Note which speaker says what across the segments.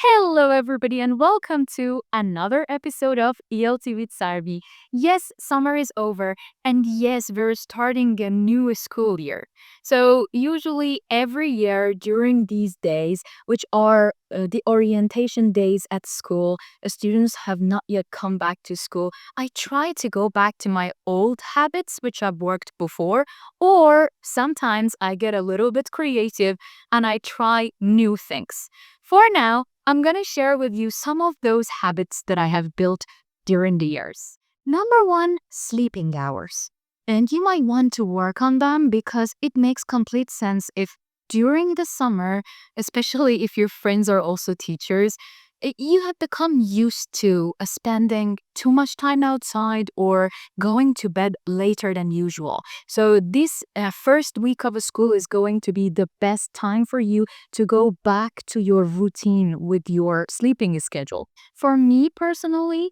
Speaker 1: Hello, everybody, and welcome to another episode of ELT with Sarvi. Yes, summer is over, and yes, we're starting a new school year. So, usually every year during these days, which are the orientation days at school, students have not yet come back to school. I try to go back to my old habits, which I've worked before, or sometimes I get a little bit creative and I try new things. For now, I'm going to share with you some of those habits that I have built during the years. Number one, sleeping hours. And you might want to work on them because it makes complete sense if during the summer, especially if your friends are also teachers, you have become used to spending too much time outside or going to bed later than usual. So, this first week of a school is going to be the best time for you to go back to your routine with your sleeping schedule. For me personally,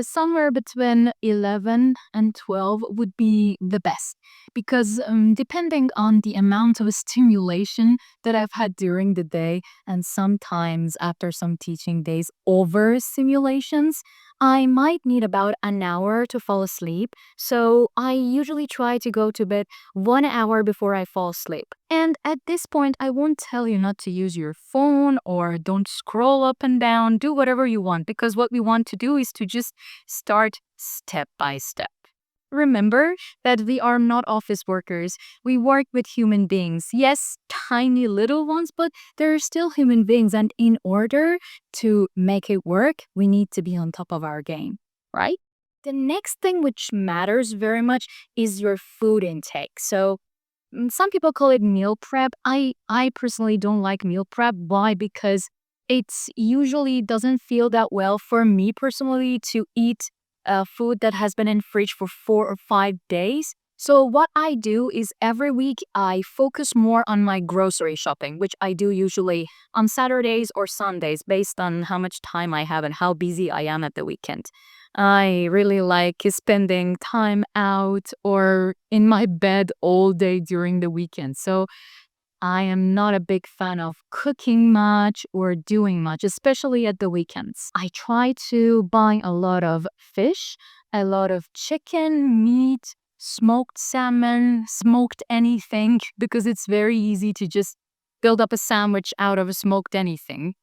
Speaker 1: somewhere between 11 and 12 would be the best because depending on the amount of stimulation that I've had during the day, and sometimes after some teaching days over simulations, I might need about an hour to fall asleep. So I usually try to go to bed 1 hour before I fall asleep. And at this point, I won't tell you not to use your phone or don't scroll up and down, do whatever you want, because what we want to do is to just start step by step. Remember that we are not office workers. We work with human beings. Yes, tiny little ones, but they're still human beings. And in order to make it work, we need to be on top of our game, right? The next thing which matters very much is your food intake. So, some people call it meal prep. I personally don't like meal prep. Why? Because it's usually doesn't feel that well for me personally to eat food that has been in fridge for 4 or 5 days. So what I do is every week I focus more on my grocery shopping, which I do usually on Saturdays or Sundays based on how much time I have and how busy I am at the weekend. I really like spending time out or in my bed all day during the weekend. So I am not a big fan of cooking much or doing much, especially at the weekends. I try to buy a lot of fish, a lot of chicken, meat, smoked salmon, smoked anything, because it's very easy to just build up a sandwich out of a smoked anything.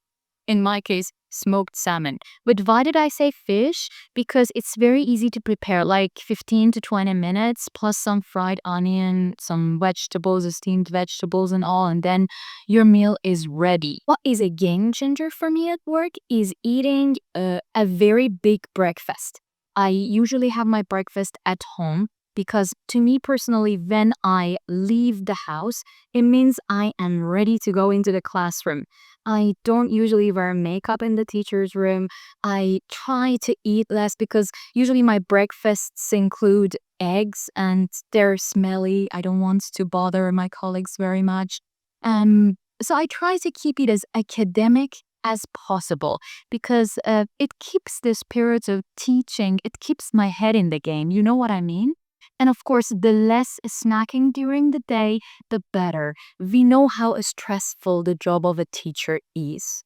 Speaker 1: In my case, smoked salmon. But why did I say fish? Because it's very easy to prepare, like 15 to 20 minutes, plus some fried onion, some vegetables, steamed vegetables, and all, and then your meal is ready. What is a game changer for me at work is eating a very big breakfast. I usually have my breakfast at home because to me personally, when I leave the house, it means I am ready to go into the classroom. I don't usually wear makeup in the teacher's room. I try to eat less because usually my breakfasts include eggs and they're smelly. I don't want to bother my colleagues very much. So I try to keep it as academic as possible because it keeps the spirit of teaching, it keeps my head in the game. You know what I mean? And of course, the less snacking during the day, the better. We know how stressful the job of a teacher is.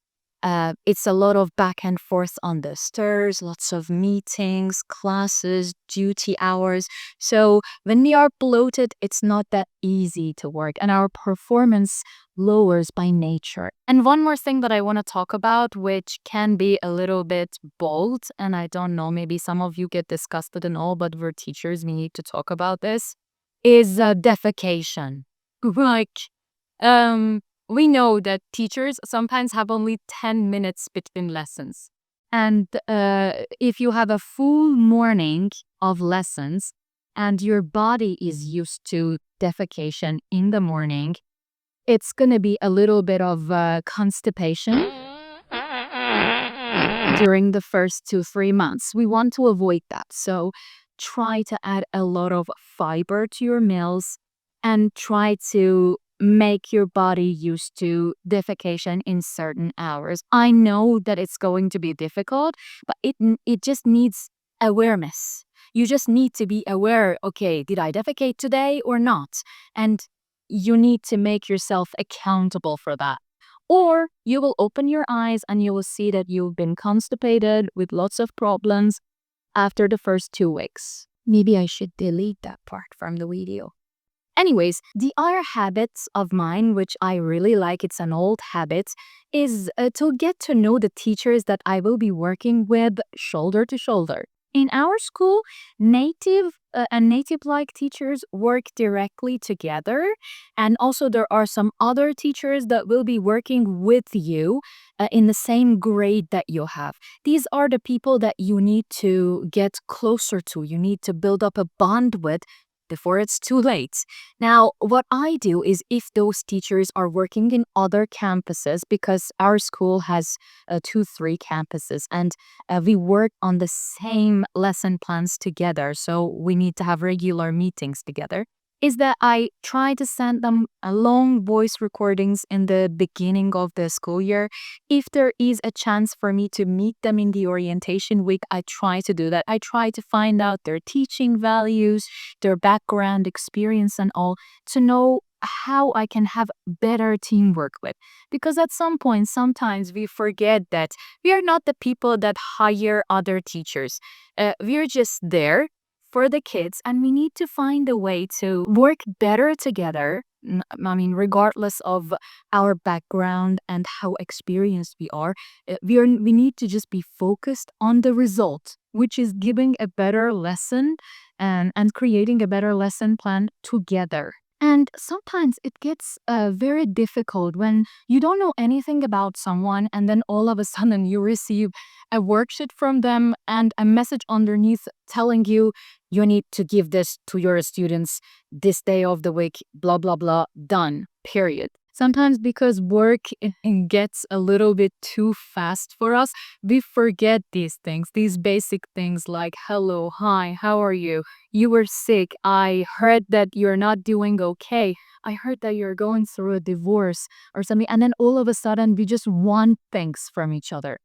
Speaker 1: It's a lot of back and forth on the stairs, lots of meetings, classes, duty hours. So when we are bloated, it's not that easy to work, and our performance lowers by nature. And one more thing that I want to talk about, which can be a little bit bold, and I don't know, maybe some of you get disgusted and all, but we're teachers, we need to talk about this, is defecation. Like, um, we know that teachers sometimes have only 10 minutes between lessons. And if you have a full morning of lessons and your body is used to defecation in the morning, it's going to be a little bit of constipation during the first 2, 3 months. We want to avoid that. So try to add a lot of fiber to your meals and try to make your body used to defecation in certain hours. I know that it's going to be difficult, but it just needs awareness. You just need to be aware, okay, did I defecate today or not? And you need to make yourself accountable for that. Or you will open your eyes and you will see that you've been constipated with lots of problems after the first 2 weeks. Maybe I should delete that part from the video. Anyways, the other habits of mine, which I really like, it's an old habit, is to get to know the teachers that I will be working with shoulder to shoulder. In our school, native and native-like teachers work directly together, and also there are some other teachers that will be working with you in the same grade that you have. These are the people that you need to get closer to. You need to build up a bond with before it's too late. Now, what I do is if those teachers are working in other campuses, because our school has 3 campuses, and we work on the same lesson plans together, so we need to have regular meetings together, is that I try to send them long voice recordings in the beginning of the school year. If there is a chance for me to meet them in the orientation week, I try to do that. I try to find out their teaching values, their background experience and all, to know how I can have better teamwork with. Because at some point, sometimes we forget that we are not the people that hire other teachers. We're just there for the kids, and we need to find a way to work better together. I mean, regardless of our background and how experienced we are, we need to just be focused on the result, which is giving a better lesson and creating a better lesson plan together. And sometimes it gets very difficult when you don't know anything about someone and then all of a sudden you receive a worksheet from them and a message underneath telling you you need to give this to your students this day of the week, blah, blah, blah, done, period. Sometimes because work gets a little bit too fast for us, we forget these things, these basic things like hello, hi, how are you? You were sick. I heard that you're not doing okay. I heard that you're going through a divorce or something. And then all of a sudden, we just want things from each other.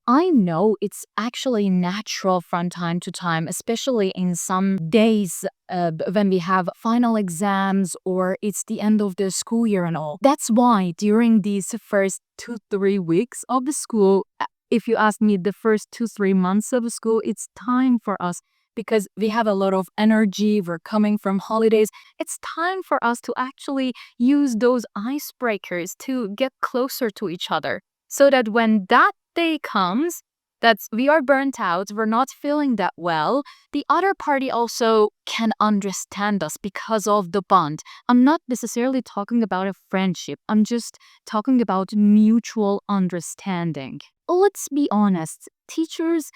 Speaker 1: I know it's actually natural from time to time, especially in some days when we have final exams or it's the end of the school year and all. That's why during these first 2-3 weeks of the school, if you ask me, the first 2-3 months of the school, it's time for us because we have a lot of energy. We're coming from holidays. It's time for us to actually use those icebreakers to get closer to each other so that when that day comes that we are burnt out, we're not feeling that well, the other party also can understand us because of the bond. I'm not necessarily talking about a friendship. I'm just talking about mutual understanding. Let's be honest, teachers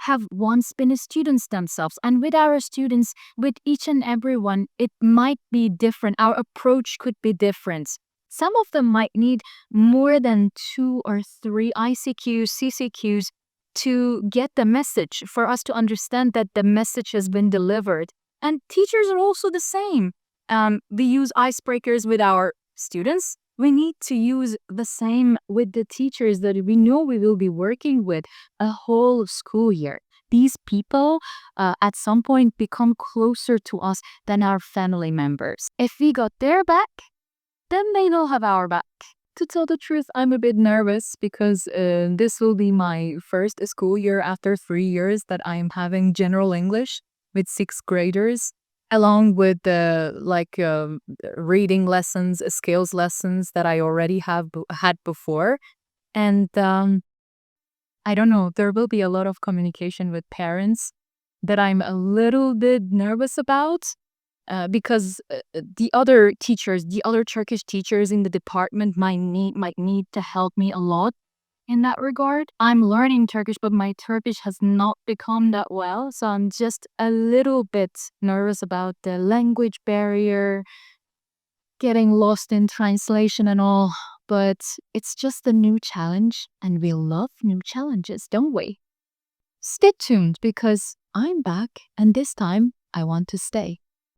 Speaker 1: have once been students themselves, and with our students, with each and every one, it might be different. Our approach could be different. Some of them might need more than 2 or 3 ICQs, CCQs to get the message, for us to understand that the message has been delivered. And teachers are also the same. We use icebreakers with our students. We need to use the same with the teachers that we know we will be working with a whole school year. These people at some point become closer to us than our family members. If we got their back, then they will have our back. To tell the truth, I'm a bit nervous because this will be my first school year after 3 years that I am having general English with 6th graders, along with reading lessons, skills lessons that I already had before. And I don't know, there will be a lot of communication with parents that I'm a little bit nervous about. Because the other teachers, the other Turkish teachers in the department might need to help me a lot in that regard. I'm learning Turkish, but my Turkish has not become that well, so I'm just a little bit nervous about the language barrier, getting lost in translation and all. But it's just a new challenge, and we love new challenges, don't we? Stay tuned because I'm back, and this time I want to stay.